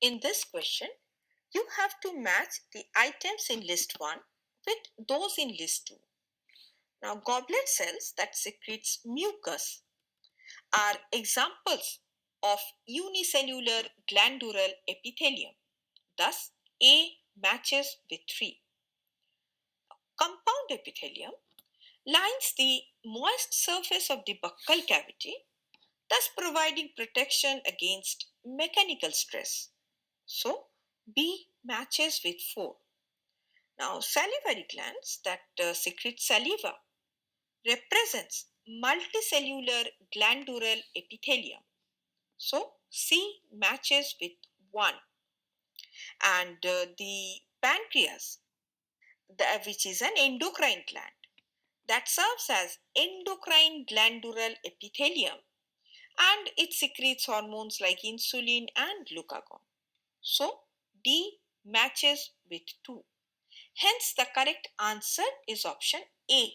In this question, you have to match the items in list 1 with those in list 2. Now, goblet cells that secretes mucus are examples of unicellular glandular epithelium. Thus, A matches with 3. Compound epithelium lines the moist surface of the buccal cavity, thus providing protection against mechanical stress. So, B matches with 4. Now, salivary glands that secrete saliva represents multicellular glandular epithelium. So, C matches with 1. And the pancreas, which is an endocrine gland, that serves as endocrine glandular epithelium, and it secretes hormones like insulin and glucagon. So, D matches with 2. Hence, the correct answer is option A.